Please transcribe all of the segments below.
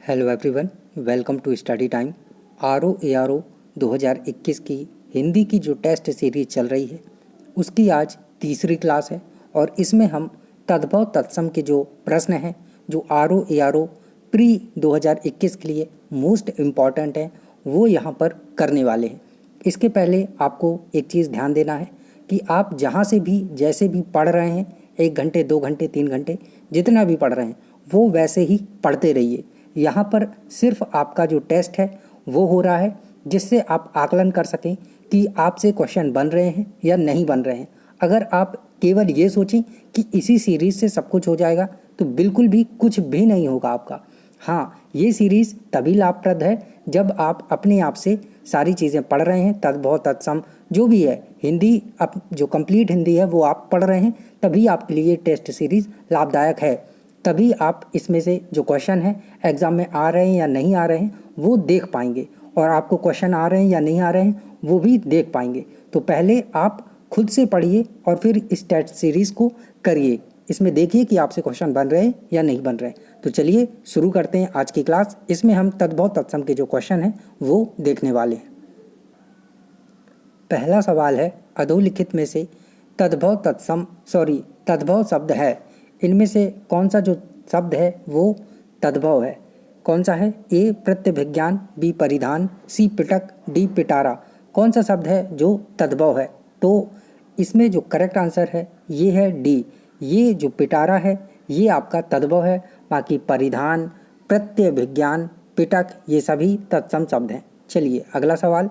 Hello everyone, welcome to study time. RO ARO 2021 की हिंदी की जो टेस्ट सीरीज चल रही है उसकी आज तीसरी क्लास है और इसमें हम तद्भव तत्सम के जो प्रश्न हैं जो RO ARO प्री 2021 के लिए मोस्ट इम्पॉर्टेंट हैं वो यहाँ पर करने वाले हैं। इसके पहले आपको एक चीज़ ध्यान देना है कि आप जहाँ से भी जैसे भी पढ़ रहे हैं 1 घंटे 2 घंटे 3 घंटे जितना भी पढ़ रहे हैं वो वैसे ही पढ़ते रहिए। यहाँ पर सिर्फ आपका जो टेस्ट है वो हो रहा है जिससे आप आकलन कर सकें कि आपसे क्वेश्चन बन रहे हैं या नहीं बन रहे हैं। अगर आप केवल ये सोचें कि इसी सीरीज़ से सब कुछ हो जाएगा तो बिल्कुल भी कुछ भी नहीं होगा आपका। हाँ, ये सीरीज़ तभी लाभप्रद है जब आप अपने आप से सारी चीज़ें पढ़ रहे हैं, तद्भव तत्सम जो भी है हिंदी, अब जो कंप्लीट हिंदी है वो आप पढ़ रहे हैं, तभी आपके लिए टेस्ट सीरीज़ लाभदायक है। तभी आप इसमें से जो क्वेश्चन हैं एग्ज़ाम में आ रहे हैं या नहीं आ रहे हैं वो देख पाएंगे और आपको क्वेश्चन आ रहे हैं या नहीं आ रहे हैं वो भी देख पाएंगे। तो पहले आप खुद से पढ़िए और फिर इस टेस्ट सीरीज़ को करिए। इसमें देखिए कि आपसे क्वेश्चन बन रहे हैं या नहीं बन रहे हैं। तो चलिए शुरू करते हैं आज की क्लास। इसमें हम तद्भव तत्सम के जो क्वेश्चन हैं वो देखने वाले हैं। पहला सवाल है, अधोलिखित में से तद्भव शब्द है, इनमें से कौन सा जो शब्द है वो तद्भव है? कौन सा है? ए प्रत्यभिज्ञान, बी परिधान, सी पिटक, डी पिटारा। कौन सा शब्द है जो तद्भव है? तो इसमें जो करेक्ट आंसर है ये है डी। ये जो पिटारा है ये आपका तद्भव है। बाकी परिधान, प्रत्यभिज्ञान, पिटक ये सभी तत्सम शब्द हैं। चलिए अगला सवाल,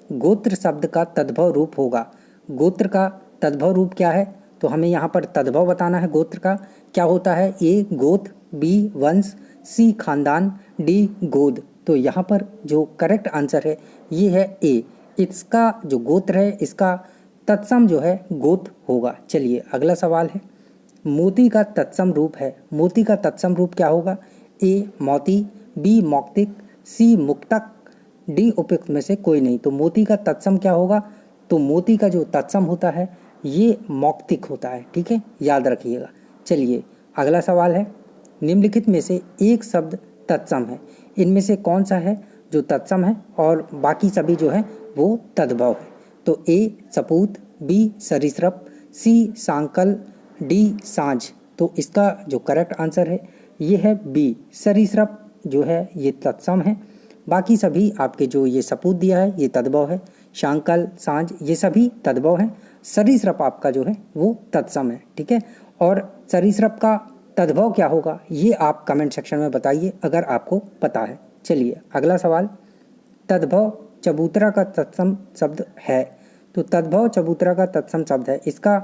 गोत्र शब्द का तद्भव रूप होगा। गोत्र का तद्भव रूप क्या है? तो हमें यहाँ पर तद्भव बताना है। गोत्र का क्या होता है? ए गोत्र, बी वंश, सी खानदान, डी गोद। तो यहाँ पर जो करेक्ट आंसर है ये है ए। इसका जो गोत्र है इसका तत्सम जो है गोत्र होगा। चलिए अगला सवाल है, मोती का तत्सम रूप है। मोती का तत्सम रूप क्या होगा? ए मोती, बी मौक्तिक, सी मुक्तक, डी उपयुक्त में से कोई नहीं। तो मोती का तत्सम क्या होगा? तो मोती का जो तत्सम होता है ये मौक्तिक होता है। ठीक है, याद रखिएगा। चलिए अगला सवाल है, निम्नलिखित में से एक शब्द तत्सम है, इनमें से कौन सा है जो तत्सम है और बाकी सभी जो है वो तद्भव है? तो ए सपूत, बी सरीसृप, सी सांकल, डी सांझ। तो इसका जो करेक्ट आंसर है ये है बी, सरीसृप जो है ये तत्सम है। बाकी सभी आपके जो ये सपूत दिया है ये तद्भव है, सांकल, सांझ ये सभी तद्भव हैं। सरीसृप आपका जो है वो तत्सम है। ठीक है, और सरीसृप का तद्भव क्या होगा ये आप कमेंट सेक्शन में बताइए अगर आपको पता है। चलिए अगला सवाल, तद्भव चबूतरा का तत्सम शब्द है। तो तद्भव चबूतरा का तत्सम शब्द है, इसका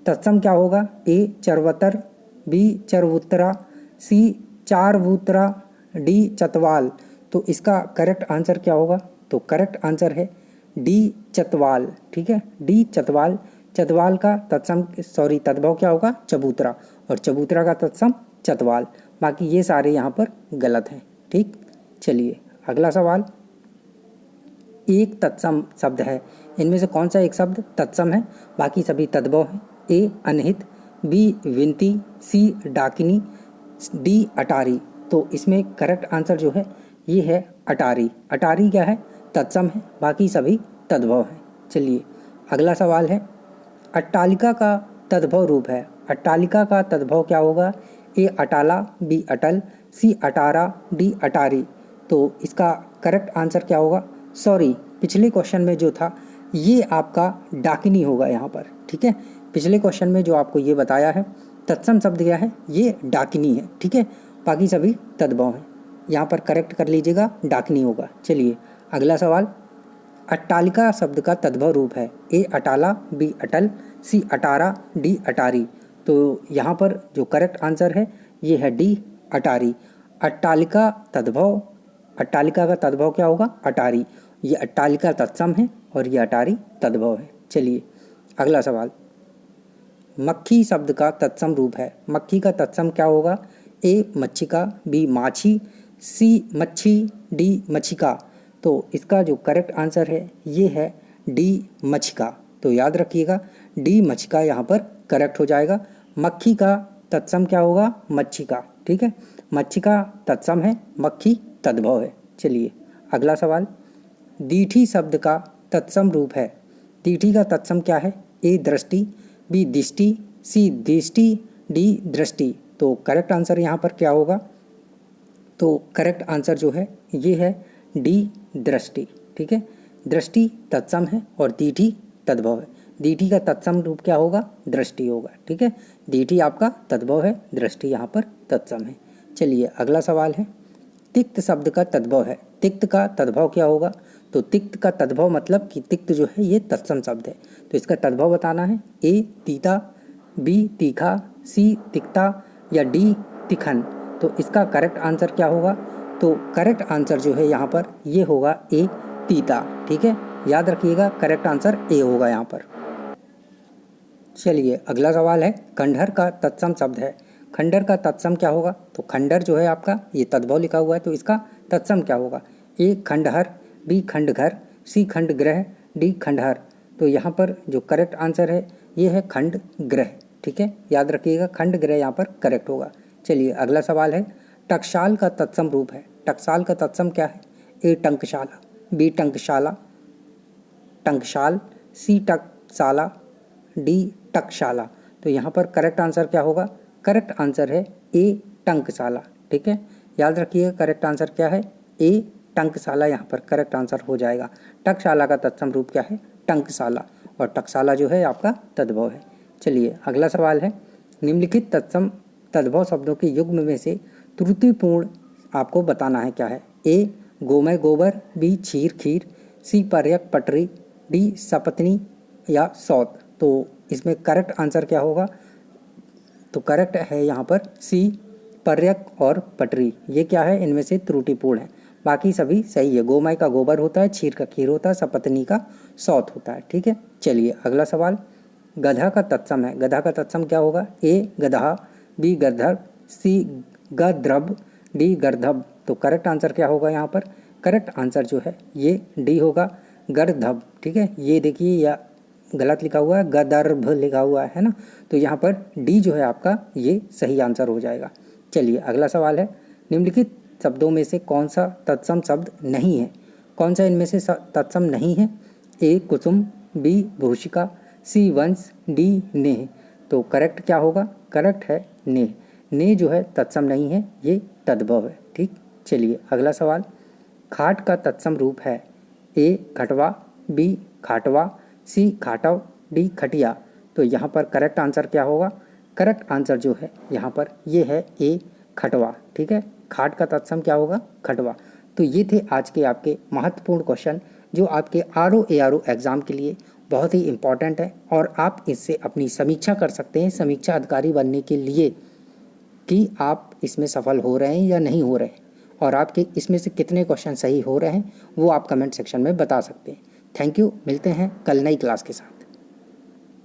तत्सम क्या होगा? ए चरवतर, बी चरवुतरा, सी चारवुतरा, डी चतवाल। तो इसका करेक्ट आंसर क्या होगा? तो करेक्ट आंसर है डी चतवाल। ठीक है, डी चतवाल। चतवाल का तद्भव क्या होगा? चबूतरा, और चबूतरा का तत्सम चतवाल। बाकी ये सारे यहाँ पर गलत हैं। ठीक, चलिए अगला सवाल, एक तत्सम शब्द है, इनमें से कौन सा एक शब्द तत्सम है? बाकी सभी तद्भव हैं। ए अनहित, बी विनती, सी डाकिनी, डी अटारी। तो इसमें करेक्ट आंसर जो है ये है अटारी। अटारी क्या है? तत्सम है, बाकी सभी तद्भव हैं। चलिए अगला सवाल है, अट्टालिका का तद्भव रूप है। अट्टालिका का तद्भव क्या होगा? ए अटाला, बी अटल, सी अटारा, डी अटारी। तो इसका करेक्ट आंसर क्या होगा? पिछले क्वेश्चन में जो था ये आपका डाकिनी होगा यहाँ पर। ठीक है, पिछले क्वेश्चन में जो आपको ये बताया है तत्सम शब्द क्या है ये डाकिनी है। ठीक है, बाकी सभी तद्भव हैं, यहाँ पर करेक्ट कर लीजिएगा, डाकिनी होगा। चलिए अगला सवाल, अट्टालिका शब्द का तद्भव रूप है। ए अटाला, बी अटल, सी अटारा, डी अटारी। तो यहाँ पर जो करेक्ट आंसर है ये है डी अटारी। अट्टालिका का तद्भव क्या होगा? अटारी। ये अट्टालिका तत्सम है और ये अटारी तद्भव है। चलिए अगला सवाल, मक्खी शब्द का तत्सम रूप है। मक्खी का तत्सम क्या होगा? ए मच्छिका, बी माछी, सी मच्छी, डी मच्छिका। तो इसका जो करेक्ट आंसर है ये है डी मच्छिका। तो याद रखिएगा, डी मच्छिका यहाँ पर करेक्ट हो जाएगा। मक्खी का तत्सम क्या होगा? मच्छिका। ठीक है, मच्छी का तत्सम है, मक्खी तद्भव है। चलिए अगला सवाल, दीठी शब्द का तत्सम रूप है। दीठी का तत्सम क्या है? ए दृष्टि, बी दिष्टि, सी दृष्टि, डी दृष्टि। तो करेक्ट आंसर यहाँ पर क्या होगा? तो करेक्ट आंसर जो है ये है डी दृष्टि। ठीक है, दृष्टि तत्सम है और दीठी तद्भव है। दीठी का तत्सम रूप क्या होगा? दृष्टि होगा। ठीक है, दीठी आपका तद्भव है, दृष्टि यहाँ पर तत्सम है। चलिए अगला सवाल है, तिक्त शब्द का तद्भव है। तिक्त का तद्भव क्या होगा? तो तिक्त का तद्भव मतलब कि तिक्त जो है ये तत्सम शब्द है, तो इसका तद्भव बताना है। ए तीता, बी तीखा, सी तिक्ता या डी तिखन। तो इसका करेक्ट आंसर क्या होगा? तो करेक्ट आंसर जो है यहाँ पर ये होगा ए तीता। ठीक है, याद रखिएगा करेक्ट आंसर ए होगा यहाँ पर। चलिए अगला सवाल है, खंडहर का तत्सम शब्द है। खंडहर का तत्सम क्या होगा? तो खंडहर जो है आपका ये तद्भव लिखा हुआ है, तो इसका तत्सम क्या होगा? ए खंडहर, बी खंडघर, सी खंडग्रह, डी खंडहर। तो यहाँ पर जो करेक्ट आंसर है ये है खंडग्रह। ठीक है, याद रखिएगा खंडग्रह यहाँ पर करेक्ट होगा। चलिए अगला सवाल है, टकसाल का तत्सम रूप है। टकसाल का तत्सम क्या है? ए टंकशाला, बी टंकशाला टंकशाल, सी टकसाला, डी टकशाला। तो यहाँ पर करेक्ट आंसर क्या होगा? करेक्ट आंसर है ए टंकशाला। ठीक है, याद रखिए करेक्ट आंसर क्या है? ए टंकशाला यहाँ पर करेक्ट आंसर हो जाएगा। टकशाला का तत्सम रूप क्या है? टंकशाला, और टकशाला जो है आपका तद्भव है। चलिए अगला सवाल है, निम्नलिखित तत्सम तद्भव शब्दों के युग्म में से त्रुटिपूर्ण आपको बताना है क्या है? ए गोमय गोबर, बी क्षीर खीर, सी पर्यक पटरी, डी सपत्नी या सौत। तो इसमें करेक्ट आंसर क्या होगा? तो करेक्ट है यहाँ पर सी पर्यक और पटरी। ये क्या है? इनमें से त्रुटिपूर्ण है, बाकी सभी सही है। गोमय का गोबर होता है, क्षीर का खीर होता है, सपत्नी का सौत होता है। ठीक है, चलिए अगला सवाल, गधा का तत्सम है। गधा का तत्सम क्या होगा? ए गधा, बी गर्धब, सी गद्रब, डी गर्धब। तो करेक्ट आंसर क्या होगा यहाँ पर? करेक्ट आंसर जो है ये डी होगा, गर्धब। ठीक है, ये देखिए या गलत लिखा हुआ है, गदर्भ लिखा हुआ है ना, तो यहाँ पर डी जो है आपका ये सही आंसर हो जाएगा। चलिए अगला सवाल है, निम्नलिखित शब्दों में से कौन सा तत्सम शब्द नहीं है? कौन सा इनमें से तत्सम नहीं है? ए कुसुम, बी भूषिका, सी वंश, डी नेह। तो करेक्ट क्या होगा? करेक्ट है नेह। नेह जो है तत्सम नहीं है, ये तद्भव है। ठीक, चलिए अगला सवाल, खाट का तत्सम रूप है। ए खटवा, बी खाटवा, सी खाटव, डी खटिया। तो यहाँ पर करेक्ट आंसर क्या होगा? करेक्ट आंसर जो है यहाँ पर ये है ए खटवा। ठीक है, खाट का तत्सम क्या होगा? खटवा। तो ये थे आज के आपके महत्वपूर्ण क्वेश्चन जो आपके आरओ एआरओ एग्ज़ाम के लिए बहुत ही इम्पॉर्टेंट है, और आप इससे अपनी समीक्षा कर सकते हैं समीक्षा अधिकारी बनने के लिए कि आप इसमें सफल हो रहे हैं या नहीं हो रहे हैं, और आपके इसमें से कितने क्वेश्चन सही हो रहे हैं वो आप कमेंट सेक्शन में बता सकते हैं। थैंक यू, मिलते हैं कल नई क्लास के साथ।